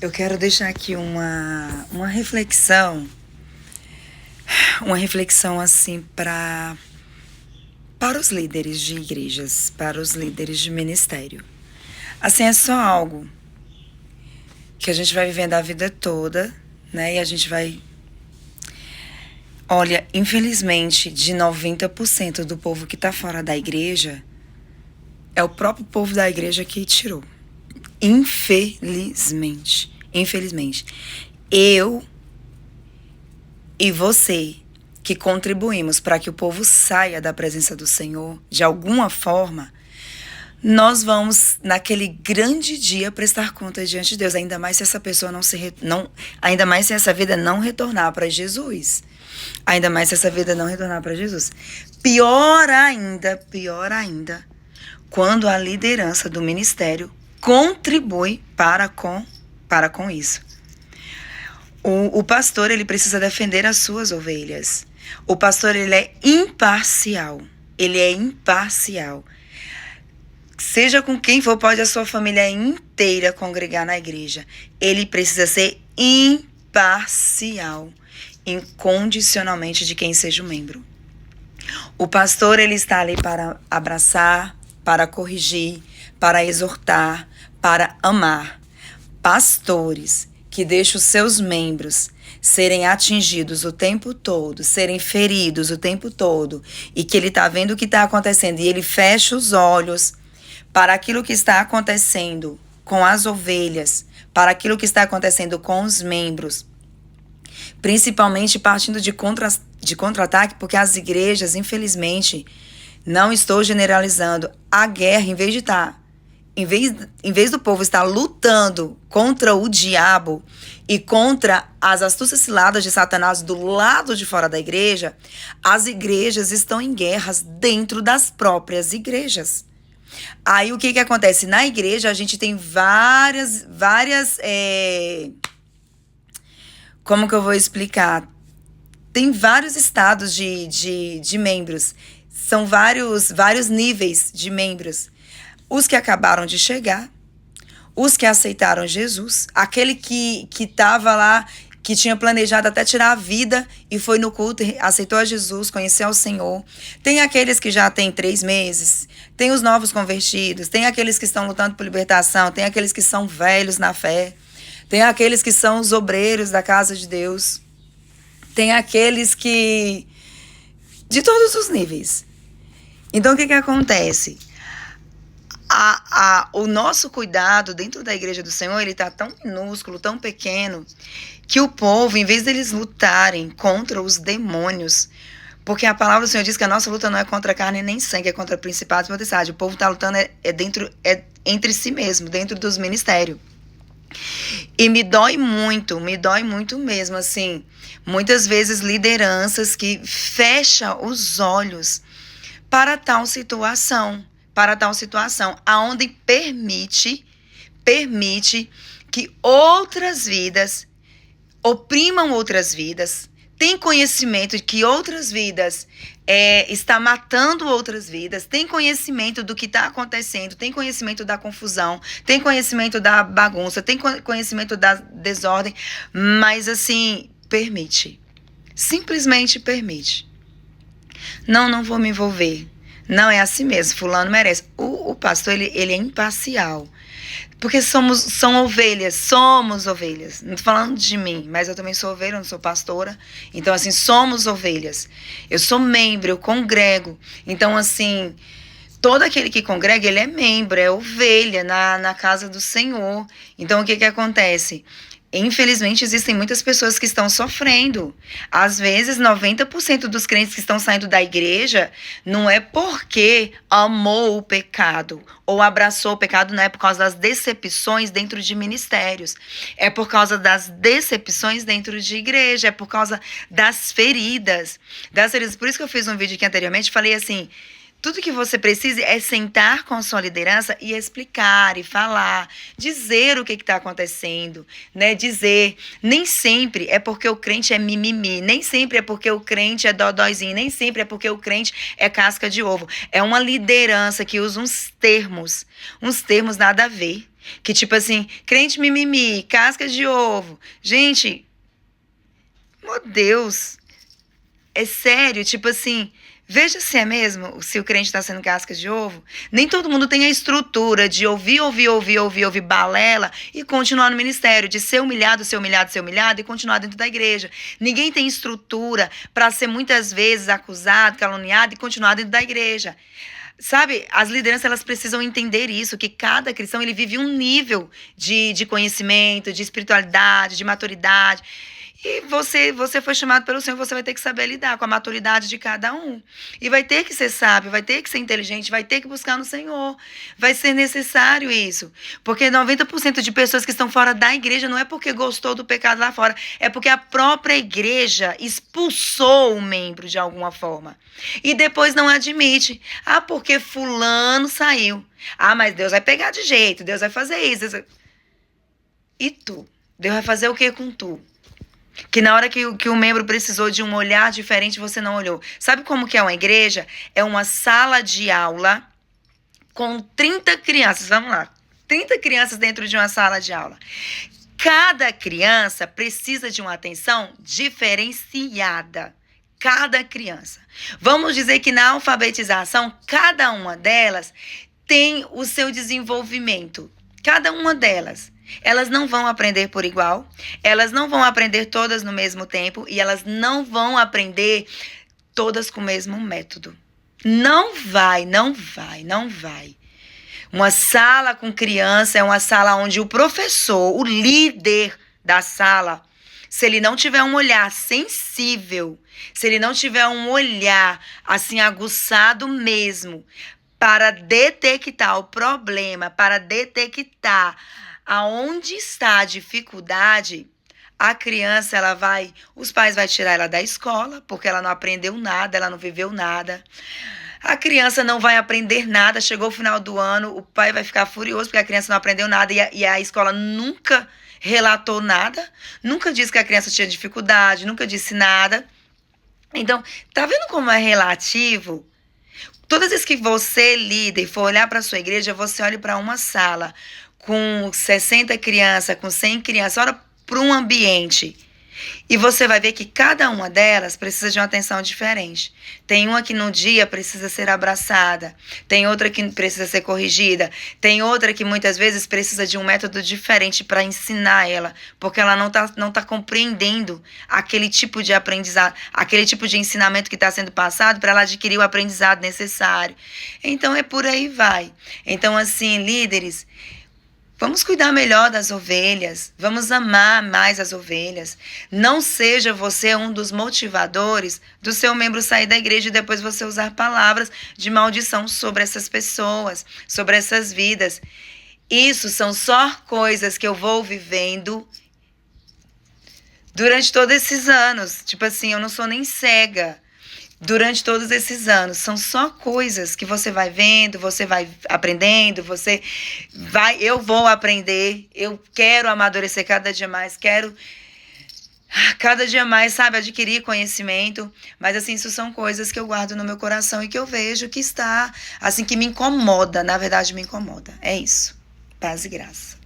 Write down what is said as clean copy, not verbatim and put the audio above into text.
Eu quero deixar aqui uma reflexão assim para os líderes de igrejas, para os líderes de ministério. Assim, é só algo que a gente vai vivendo a vida toda, né? E a gente vai... Olha, infelizmente, de 90% do povo que está fora da igreja, é o próprio povo da igreja que tirou. Infelizmente. Eu e você que contribuímos para que o povo saia da presença do Senhor, de alguma forma, nós vamos, naquele grande dia, prestar contas diante de Deus. Ainda mais se essa pessoa ainda mais se essa vida não retornar para Jesus. Ainda mais se essa vida não retornar para Jesus. Pior ainda, quando a liderança do ministério contribui para com isso. O pastor, ele precisa defender as suas ovelhas. O pastor, ele é imparcial. Seja com quem for, pode a sua família inteira congregar na igreja. Ele precisa ser imparcial, incondicionalmente, de quem seja o membro. O pastor, ele está ali para abraçar, para corrigir, para exortar, para amar. Pastores que deixam os seus membros serem atingidos o tempo todo, serem feridos o tempo todo, e que ele está vendo o que está acontecendo e ele fecha os olhos para aquilo que está acontecendo com as ovelhas, para aquilo que está acontecendo com os membros, principalmente partindo de contra-ataque, porque as igrejas, infelizmente, não estou generalizando, a guerra, em vez do povo estar lutando contra o diabo e contra as astúcias ciladas de Satanás do lado de fora da igreja, as igrejas estão em guerras dentro das próprias igrejas. Aí o que acontece? Na igreja a gente tem várias como que eu vou explicar? Tem vários estados de membros. São vários níveis de membros. Os que acabaram de chegar, os que aceitaram Jesus, aquele que estava lá, que tinha planejado até tirar a vida e foi no culto, aceitou a Jesus, conheceu o Senhor. Tem aqueles que já têm 3 meses, tem os novos convertidos, tem aqueles que estão lutando por libertação, tem aqueles que são velhos na fé, tem aqueles que são os obreiros da casa de Deus, tem aqueles que... de todos os níveis. Então, o que acontece? O nosso cuidado dentro da igreja do Senhor, ele está tão minúsculo, tão pequeno, que o povo, em vez deles lutarem contra os demônios, porque a palavra do Senhor diz que a nossa luta não é contra carne nem sangue, é contra principados e potestades. O povo está lutando entre si mesmo, dentro dos ministérios. E me dói muito mesmo, assim, muitas vezes lideranças que fecham os olhos para tal situação, aonde permite que outras vidas oprimam outras vidas, tem conhecimento de que outras vidas está matando outras vidas, tem conhecimento do que está acontecendo, tem conhecimento da confusão, tem conhecimento da bagunça, tem conhecimento da desordem, mas assim, permite. Simplesmente permite. Não vou me envolver. Não, é assim mesmo, fulano merece. O pastor, ele é imparcial. Porque somos ovelhas. Não tô falando de mim, mas eu também sou ovelha, eu não sou pastora. Então, assim, somos ovelhas. Eu sou membro, eu congrego. Então, assim, todo aquele que congrega, ele é membro, é ovelha na casa do Senhor. Então, o que acontece? Infelizmente, existem muitas pessoas que estão sofrendo. Às vezes, 90% dos crentes que estão saindo da igreja não é porque amou o pecado ou abraçou o pecado, não é por causa das decepções dentro de ministérios. É por causa das decepções dentro de igreja, é por causa das feridas. Por isso que eu fiz um vídeo aqui anteriormente, falei assim... Tudo que você precisa é sentar com sua liderança e explicar e falar, dizer o que está acontecendo, né? Dizer, nem sempre é porque o crente é mimimi, nem sempre é porque o crente é dodóizinho, nem sempre é porque o crente é casca de ovo. É uma liderança que usa uns termos nada a ver. Que tipo assim, crente mimimi, casca de ovo. Gente, meu Deus, é sério, tipo assim, veja se é mesmo, se o crente está sendo casca de ovo. Nem todo mundo tem a estrutura de ouvir balela e continuar no ministério, de ser humilhado e continuar dentro da igreja. Ninguém tem estrutura para ser muitas vezes acusado, caluniado e continuar dentro da igreja. Sabe, as lideranças elas precisam entender isso, que cada cristão ele vive um nível de conhecimento, de espiritualidade, de maturidade. E você foi chamado pelo Senhor, você vai ter que saber lidar com a maturidade de cada um. E vai ter que ser sábio, vai ter que ser inteligente, vai ter que buscar no Senhor. Vai ser necessário isso. Porque 90% de pessoas que estão fora da igreja não é porque gostou do pecado lá fora, é porque a própria igreja expulsou o membro de alguma forma. E depois não admite. Ah, porque fulano saiu. Ah, mas Deus vai pegar de jeito, Deus vai fazer isso. E tu? Deus vai fazer o que com tu? Que na hora que o membro precisou de um olhar diferente, você não olhou. Sabe como que é uma igreja? É uma sala de aula com 30 crianças. Vamos lá. 30 crianças dentro de uma sala de aula. Cada criança precisa de uma atenção diferenciada. Cada criança. Vamos dizer que na alfabetização, cada uma delas tem o seu desenvolvimento. Cada uma delas. Elas não vão aprender por igual, elas não vão aprender todas no mesmo tempo e elas não vão aprender todas com o mesmo método. Não vai. Uma sala com criança é uma sala onde o professor, o líder da sala, se ele não tiver um olhar sensível, se ele não tiver um olhar assim aguçado mesmo, para detectar o problema, para detectar aonde está a dificuldade, a criança, os pais vão tirar ela da escola, porque ela não aprendeu nada, ela não viveu nada. A criança não vai aprender nada, chegou o final do ano, o pai vai ficar furioso porque a criança não aprendeu nada e a escola nunca relatou nada, nunca disse que a criança tinha dificuldade, nunca disse nada. Então, tá vendo como é relativo? Todas as vezes que você, líder, for olhar para a sua igreja, você olhe para uma sala com 60 crianças, com 100 crianças, olha para um ambiente. E você vai ver que cada uma delas precisa de uma atenção diferente. Tem uma que no dia precisa ser abraçada, tem outra que precisa ser corrigida, tem outra que muitas vezes precisa de um método diferente para ensinar ela, porque ela não tá compreendendo aquele tipo de aprendizado, aquele tipo de ensinamento que está sendo passado para ela adquirir o aprendizado necessário. Então é por aí vai. Então assim, líderes, vamos cuidar melhor das ovelhas, vamos amar mais as ovelhas. Não seja você um dos motivadores do seu membro sair da igreja e depois você usar palavras de maldição sobre essas pessoas, sobre essas vidas. Isso são só coisas que eu vou vivendo durante todos esses anos. Tipo assim, eu não sou nem cega. Durante todos esses anos, são só coisas que você vai vendo, você vai aprendendo, eu vou aprender, eu quero amadurecer cada dia mais, quero cada dia mais, sabe, adquirir conhecimento, mas assim, isso são coisas que eu guardo no meu coração e que eu vejo que está, assim, que me incomoda, na verdade me incomoda, é isso, paz e graça.